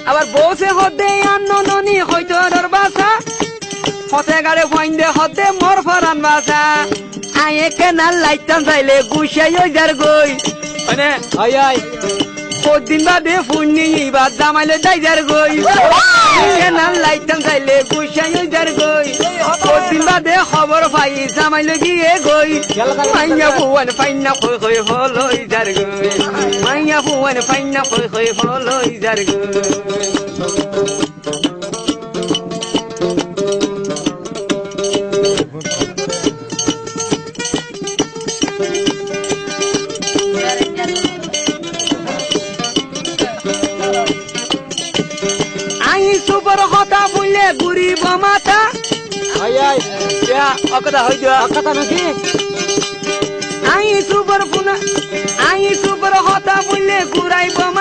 আবার বসে হতে আননি হয়তো ডর বাসা হতে গাড়ে ফাইন্দে হতে মোর ফরান বাসা আয়ে কেনাল লাইতাম চাইলে গুছাই ওই যার গই মানে আয় আয় কদিন বাদে ফোন নিয়ে এবার জামাইলে যাই যার গই কেনাল লাইতাম চাইলে গুছাই ওই যার গই কদিন বাদে খবর পাই জামাইলে গিয়ে গই মাইয়া ফুয়ান ফাইনা খই খই হলই যার গই মাইয়া ফুয়ান ফাইনা খই খই হলই যার গই সুপর কথা বললে ঘুরিব মাথা আয় আয় অকথা হয়ে যাওয়া কথা নাকি সুপর কথা বললে ঘুরাইব মাথা